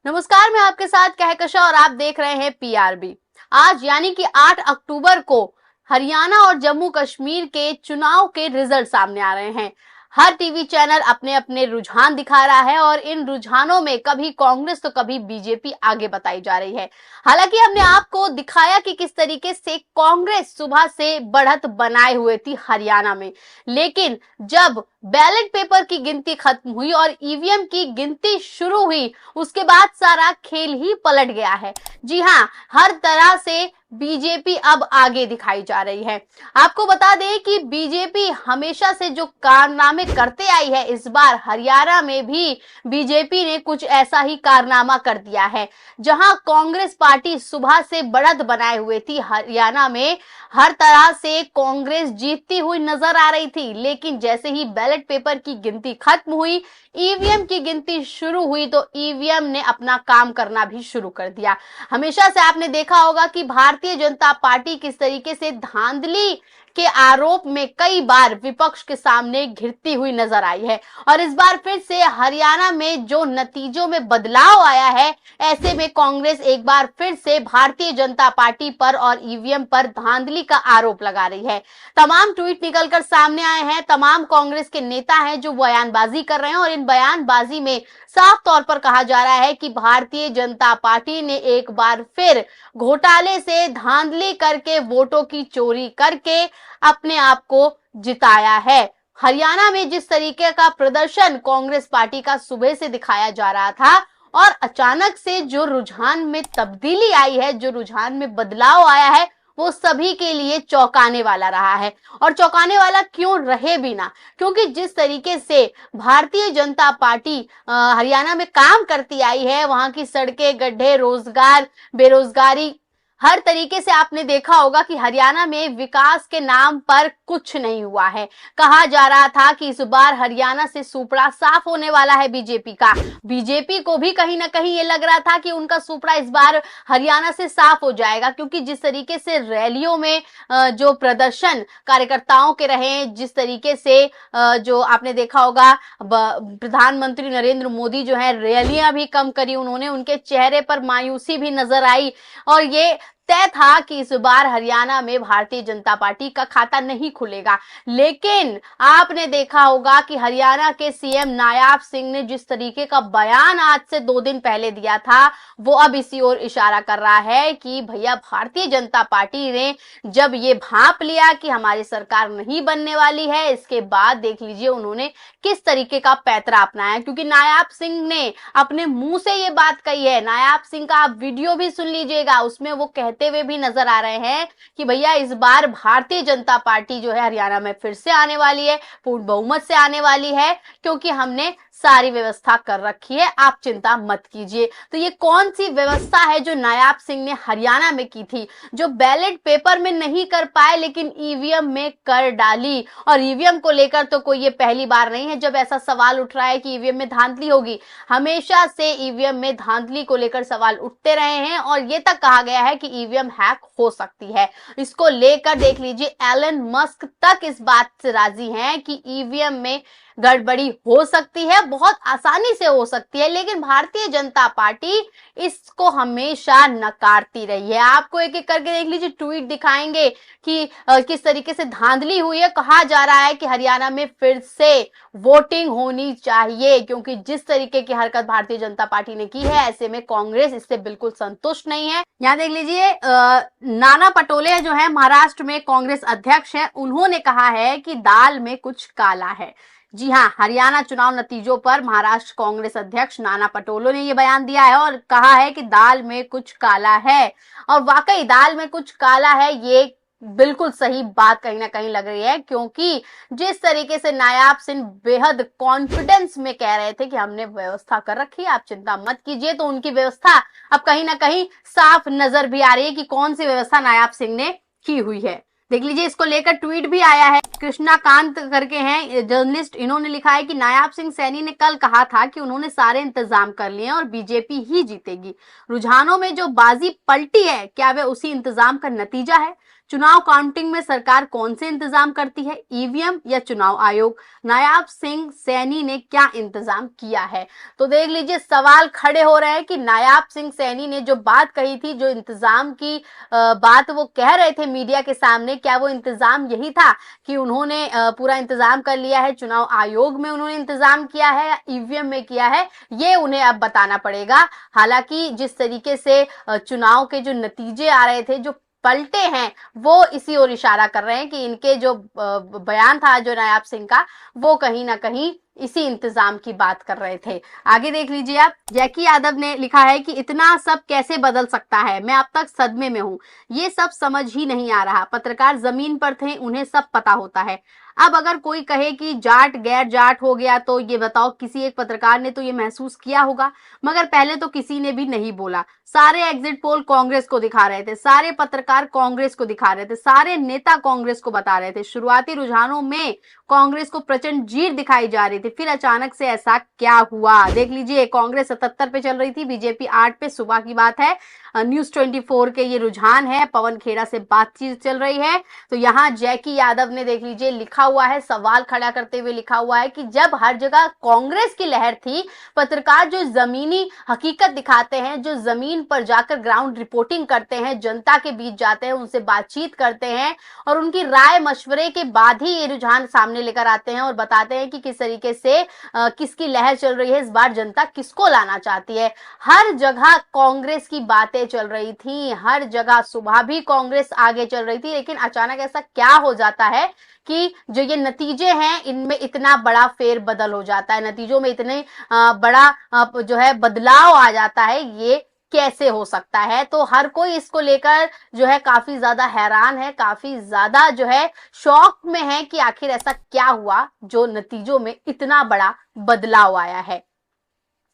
नमस्कार, मैं आपके साथ कहकशा और आप देख रहे हैं पीआरबी। आज यानी कि 8 अक्टूबर को हरियाणा और जम्मू कश्मीर के चुनाव के रिजल्ट सामने आ रहे हैं। हर टीवी चैनल अपने अपने रुझान दिखा रहा है और इन रुझानों में कभी कांग्रेस तो कभी बीजेपी आगे बताई जा रही है। हालांकि हमने आपको दिखाया कि किस तरीके से कांग्रेस सुबह से बढ़त बनाए हुए थी हरियाणा में, लेकिन जब बैलेट पेपर की गिनती खत्म हुई और ईवीएम की गिनती शुरू हुई, उसके बाद सारा खेल ही पलट गया है। जी हाँ, हर तरह से बीजेपी अब आगे दिखाई जा रही है। आपको बता दें कि बीजेपी हमेशा से जो कारनामे करते आई है, इस बार हरियाणा में भी बीजेपी ने कुछ ऐसा ही कारनामा कर दिया है। जहां कांग्रेस पार्टी सुबह से बढ़त बनाए हुए थी हरियाणा में, हर तरह से कांग्रेस जीतती हुई नजर आ रही थी, लेकिन जैसे ही बैलेट पेपर की गिनती खत्म हुई, ईवीएम की गिनती शुरू हुई, तो ईवीएम ने अपना काम करना भी शुरू कर दिया। हमेशा से आपने देखा होगा कि भारतीय जनता पार्टी किस तरीके से धांधली के आरोप में कई बार विपक्ष के सामने घिरती हुई नजर आई है, और इस बार फिर से हरियाणा में जो नतीजों में बदलाव आया है, ऐसे में कांग्रेस एक बार फिर से भारतीय जनता पार्टी पर और ईवीएम पर धांधली का आरोप लगा रही है। तमाम ट्वीट निकलकर सामने आए हैं, तमाम कांग्रेस के नेता हैं जो बयानबाजी कर रहे हैं, और इन बयानबाजी में साफ तौर पर कहा जा रहा है कि भारतीय जनता पार्टी ने एक बार फिर घोटाले से धांधली करके वोटों की चोरी करके अपने आप को जिताया है। हरियाणा में जिस तरीके का प्रदर्शन कांग्रेस पार्टी का सुबह से दिखाया जा रहा था, और अचानक से जो रुझान में तब्दीली आई है, जो रुझान में बदलाव आया है, वो सभी के लिए चौंकाने वाला रहा है। और चौंकाने वाला क्यों रहे बिना, क्योंकि जिस तरीके से भारतीय जनता पार्टी हरियाणा में काम करती आई है, वहां की सड़कें, गड्ढे, रोजगार, बेरोजगारी, हर तरीके से आपने देखा होगा कि हरियाणा में विकास के नाम पर कुछ नहीं हुआ है। कहा जा रहा था कि इस बार हरियाणा से सुपड़ा साफ होने वाला है बीजेपी का। बीजेपी को भी कहीं ना कहीं ये लग रहा था कि उनका सुपड़ा इस बार हरियाणा से साफ हो जाएगा, क्योंकि जिस तरीके से रैलियों में जो प्रदर्शन कार्यकर्ताओं के रहे, जिस तरीके से जो आपने देखा होगा प्रधानमंत्री नरेंद्र मोदी जो है रैलियां भी कम करी उन्होंने, उनके चेहरे पर मायूसी भी नजर आई, और ये तय था कि इस बार हरियाणा में भारतीय जनता पार्टी का खाता नहीं खुलेगा। लेकिन आपने देखा होगा कि हरियाणा के सीएम नायाब सिंह ने जिस तरीके का बयान आज से 2 दिन पहले दिया था, वो अब इसी ओर इशारा कर रहा है कि भैया भारतीय जनता पार्टी ने जब ये भांप लिया कि हमारी सरकार नहीं बनने वाली है, इसके बाद देख लीजिए उन्होंने किस तरीके का पैतरा अपनाया। क्योंकि नायाब सिंह ने अपने मुंह से ये बात कही है। नायाब सिंह का आप वीडियो भी सुन लीजिएगा, उसमें वो कहते हुए भी नजर आ रहे हैं कि भैया इस बार भारतीय जनता पार्टी जो है हरियाणा में फिर से आने वाली है, पूर्ण बहुमत से आने वाली है, क्योंकि हमने सारी व्यवस्था कर रखी है, आप चिंता मत कीजिए। तो ये कौन सी व्यवस्था है जो नायाब सिंह ने हरियाणा में की थी, जो बैलेट पेपर में नहीं कर पाए लेकिन ईवीएम में कर डाली। और ईवीएम को लेकर तो कोई ये पहली बार नहीं है जब ऐसा सवाल उठ रहा है कि ईवीएम में धांधली होगी। हमेशा से ईवीएम में धांधली को लेकर सवाल उठते रहे हैं, और ये तक कहा गया है कि ईवीएम हैक हो सकती है। इसको लेकर देख लीजिए एलन मस्क तक इस बात से राजी हैं कि ईवीएम में गड़बड़ी हो सकती है, बहुत आसानी से हो सकती है, लेकिन भारतीय जनता पार्टी इसको हमेशा नकारती रही है। आपको एक एक करके देख लीजिए ट्वीट दिखाएंगे कि किस तरीके से धांधली हुई है। कहा जा रहा है कि हरियाणा में फिर से वोटिंग होनी चाहिए, क्योंकि जिस तरीके की हरकत भारतीय जनता पार्टी ने की है, ऐसे में कांग्रेस इससे बिल्कुल संतुष्ट नहीं है। यहाँ देख लीजिए नाना पटोले जो है महाराष्ट्र में कांग्रेस अध्यक्ष हैं, उन्होंने कहा है कि दाल में कुछ काला है। जी हाँ, हरियाणा चुनाव नतीजों पर महाराष्ट्र कांग्रेस अध्यक्ष नाना पटोले ने ये बयान दिया है और कहा है कि दाल में कुछ काला है। और वाकई दाल में कुछ काला है, ये बिल्कुल सही बात कहीं ना कहीं लग रही है, क्योंकि जिस तरीके से नायाब सिंह बेहद कॉन्फिडेंस में कह रहे थे कि हमने व्यवस्था कर रखी है, आप चिंता मत कीजिए, तो उनकी व्यवस्था अब कहीं ना कहीं साफ नजर भी आ रही है कि कौन सी व्यवस्था नायाब सिंह ने की हुई है। देख लीजिए, इसको लेकर ट्वीट भी आया है। कृष्णाकांत करके हैं जर्नलिस्ट, इन्होंने लिखा है कि नायाब सिंह सैनी ने कल कहा था कि उन्होंने सारे इंतजाम कर लिए और बीजेपी ही जीतेगी। रुझानों में जो बाजी पलटी है, क्या वे उसी इंतजाम का नतीजा है? चुनाव काउंटिंग में सरकार कौन से इंतजाम करती है, ईवीएम या चुनाव आयोग? नायाब सिंह सैनी ने क्या इंतजाम किया है? तो देख लीजिए, सवाल खड़े हो रहे हैं कि नायाब सिंह सैनी ने जो बात कही थी, जो इंतजाम की बात वो कह रहे थे मीडिया के सामने, क्या वो इंतजाम यही था कि उन्होंने पूरा इंतजाम कर लिया है, चुनाव आयोग में उन्होंने इंतजाम किया है या ईवीएम में किया है, ये उन्हें अब बताना पड़ेगा। हालांकि जिस तरीके से चुनाव के जो नतीजे आ रहे थे, जो पलटे हैं, वो इसी ओर इशारा कर रहे हैं कि इनके जो बयान था जो नायाब सिंह का, वो कहीं ना कहीं इसी इंतजाम की बात कर रहे थे। आगे देख लीजिए आप, जैकी यादव ने लिखा है कि इतना सब कैसे बदल सकता है, मैं अब तक सदमे में हूं, ये सब समझ ही नहीं आ रहा। पत्रकार जमीन पर थे, उन्हें सब पता होता है। अब अगर कोई कहे कि जाट गैर जाट हो गया, तो ये बताओ, किसी एक पत्रकार ने तो ये महसूस किया होगा, मगर पहले तो किसी ने भी नहीं बोला। सारे एग्जिट पोल कांग्रेस को दिखा रहे थे, सारे पत्रकार कांग्रेस को दिखा रहे थे, सारे नेता कांग्रेस को बता रहे थे। शुरुआती रुझानों में कांग्रेस को प्रचंड जीत दिखाई जा रही थी, फिर अचानक से ऐसा क्या हुआ? देख लीजिए, कांग्रेस 77 पे चल रही थी, बीजेपी 8 पे। सुबह की बात है, न्यूज 24 के ये रुझान है, पवन खेड़ा से बातचीत चल रही है। तो यहाँ जैकी यादव ने देख लीजिए लिखा हुआ है, सवाल खड़ा करते हुए लिखा हुआ है कि जब हर जगह कांग्रेस की लहर थी, पत्रकार जो जमीनी हकीकत दिखाते हैं, जो जमीन पर जाकर ग्राउंड रिपोर्टिंग करते हैं, जनता के बीच जाते हैं, उनसे बातचीत करते हैं और उनकी राय मशवरे के बाद ही ये रुझान सामने लेकर आते हैं और बताते हैं कि किस तरीके से किसकी लहर चल रही है, इस बार जनता किसको लाना चाहती है। हर जगह कांग्रेस की बातें चल रही थी, हर जगह सुबह भी कांग्रेस आगे चल रही थी, लेकिन अचानक ऐसा क्या हो जाता है कि जो ये नतीजे हैं, इनमें इतना बड़ा फेर बदल हो जाता है, नतीजों में इतने बड़ा जो है बदलाव आ जाता है, ये कैसे हो सकता है? तो हर कोई इसको लेकर जो है काफी ज्यादा हैरान है, काफी ज्यादा जो है शॉक में है कि आखिर ऐसा क्या हुआ जो नतीजों में इतना बड़ा बदलाव आया है।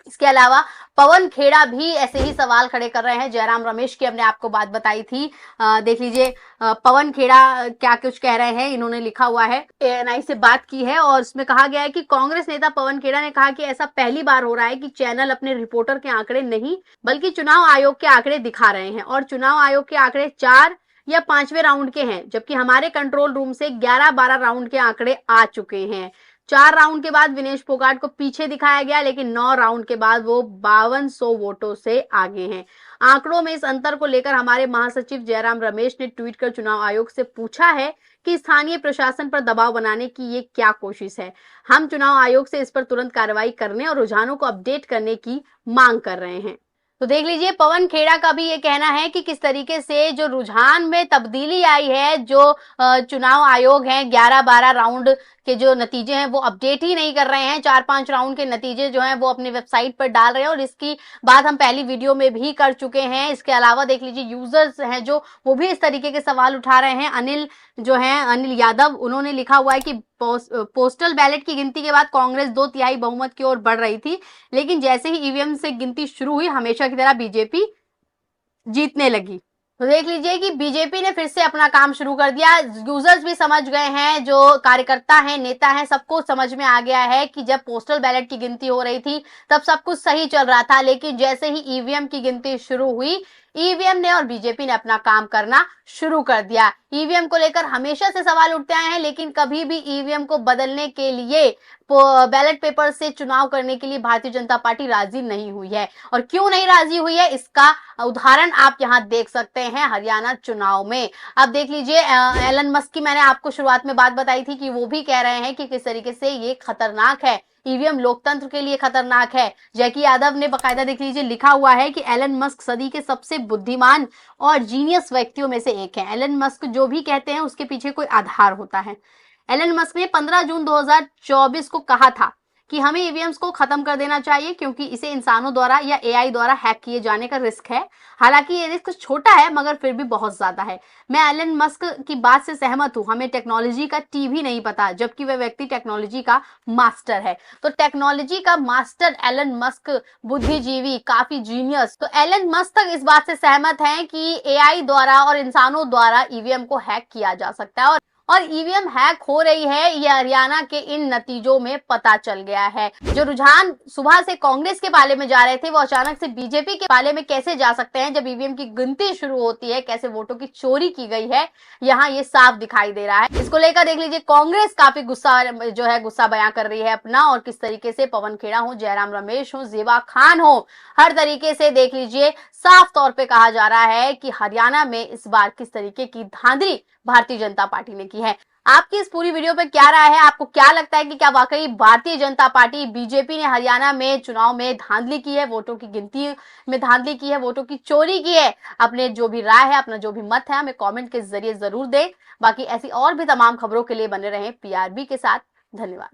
इसके अलावा पवन खेड़ा भी ऐसे ही सवाल खड़े कर रहे हैं। जयराम रमेश की हमने आपको बात बताई थी, देख लीजिए पवन खेड़ा क्या कुछ कह रहे हैं। इन्होंने लिखा हुआ है, एएनआई से बात की है और इसमें कहा गया है कि कांग्रेस नेता पवन खेड़ा ने कहा कि ऐसा पहली बार हो रहा है कि चैनल अपने रिपोर्टर के आंकड़े नहीं बल्कि चुनाव आयोग के आंकड़े दिखा रहे हैं और चुनाव आयोग के आंकड़े 4 या 5वें राउंड के हैं, जबकि हमारे कंट्रोल रूम से 11-12 राउंड के आंकड़े आ चुके हैं। 4 राउंड के बाद विनेश फोगाट को पीछे दिखाया गया, लेकिन 9 राउंड के बाद वो 5200 वोटों से आगे हैं। आंकड़ों में इस अंतर को लेकर हमारे महासचिव जयराम रमेश ने ट्वीट कर चुनाव आयोग से पूछा है कि स्थानीय प्रशासन पर दबाव बनाने की ये क्या कोशिश है। हम चुनाव आयोग से इस पर तुरंत कार्रवाई करने और रुझानों को अपडेट करने की मांग कर रहे हैं। तो देख लीजिए, पवन खेड़ा का भी ये कहना है कि किस तरीके से जो रुझान में तब्दीली आई है, जो चुनाव आयोग है 11-12 राउंड के जो नतीजे हैं वो अपडेट ही नहीं कर रहे हैं, 4-5 राउंड के नतीजे जो हैं वो अपनी वेबसाइट पर डाल रहे हैं और इसकी बात हम पहली वीडियो में भी कर चुके हैं। इसके अलावा देख लीजिए, यूजर्स हैं जो वो भी इस तरीके के सवाल उठा रहे हैं। अनिल यादव, उन्होंने लिखा हुआ है कि पोस्टल बैलेट की गिनती के बाद कांग्रेस 2/3 बहुमत की ओर बढ़ रही थी, लेकिन जैसे ही ईवीएम से गिनती शुरू हुई, हमेशा की तरह बीजेपी जीतने लगी। तो देख लीजिए कि बीजेपी ने फिर से अपना काम शुरू कर दिया। यूजर्स भी समझ गए हैं, जो कार्यकर्ता हैं, नेता हैं, सबको समझ में आ गया है कि जब पोस्टल बैलेट की गिनती हो रही थी तब सब कुछ सही चल रहा था, लेकिन जैसे ही ईवीएम की गिनती शुरू हुई, ईवीएम ने और बीजेपी ने अपना काम करना शुरू कर दिया। ईवीएम को लेकर हमेशा से सवाल उठते आए हैं, लेकिन कभी भी ईवीएम को बदलने के लिए, बैलेट पेपर से चुनाव करने के लिए भारतीय जनता पार्टी राजी नहीं हुई है। और क्यों नहीं राजी हुई है, इसका उदाहरण आप यहाँ देख सकते हैं हरियाणा चुनाव में। अब देख लीजिए, एलन मस्क की मैंने आपको शुरुआत में बात बताई थी कि वो भी कह रहे हैं कि किस तरीके से ये खतरनाक है, ईवीएम लोकतंत्र के लिए खतरनाक है। जैकी यादव ने बकायदा देख लीजिए लिखा हुआ है कि एलन मस्क सदी के सबसे बुद्धिमान और जीनियस व्यक्तियों में से एक है। एलन मस्क जो भी कहते हैं उसके पीछे कोई आधार होता है। एलन मस्क ने 15 जून 2024 को कहा था कि हमें ईवीएम्स को खत्म कर देना चाहिए क्योंकि इसे इंसानों द्वारा या एआई द्वारा हैक किए जाने का रिस्क है। हालांकि ये रिस्क छोटा है मगर फिर भी बहुत ज्यादा है। मैं एलन मस्क की बात से सहमत हूँ, हमें टेक्नोलॉजी का टी भी नहीं पता, जबकि वह व्यक्ति टेक्नोलॉजी का मास्टर है। तो टेक्नोलॉजी का मास्टर एलन मस्क, बुद्धिजीवी, काफी जीनियस, तो एलन मस्क तक इस बात से सहमत है कि एआई द्वारा और इंसानों द्वारा ईवीएम को हैक किया जा सकता है। और ईवीएम हैक हो रही है, ये हरियाणा के इन नतीजों में पता चल गया है। जो रुझान सुबह से कांग्रेस के पाले में जा रहे थे, वो अचानक से बीजेपी के पाले में कैसे जा सकते हैं जब ईवीएम की गिनती शुरू होती है, कैसे वोटों की चोरी की गई है, यहाँ ये साफ दिखाई दे रहा है। इसको लेकर देख लीजिए कांग्रेस काफी गुस्सा बयां कर रही है अपना, और किस तरीके से पवन खेड़ा हो, जयराम रमेश हो, जेबा खान हो, हर तरीके से देख लीजिए साफ तौर पे कहा जा रहा है कि हरियाणा में इस बार किस तरीके की धांधली भारतीय जनता पार्टी ने की है। आपकी इस पूरी वीडियो पे क्या राय है? आपको क्या लगता है कि क्या वाकई भारतीय जनता पार्टी बीजेपी ने हरियाणा में चुनाव में धांधली की है, वोटों की गिनती में धांधली की है, वोटों की चोरी की है? अपने जो भी राय है, अपना जो भी मत है, हमें कमेंट के जरिए जरूर दें। बाकी ऐसी और भी तमाम खबरों के लिए बने रहें पीआरबी के साथ। धन्यवाद।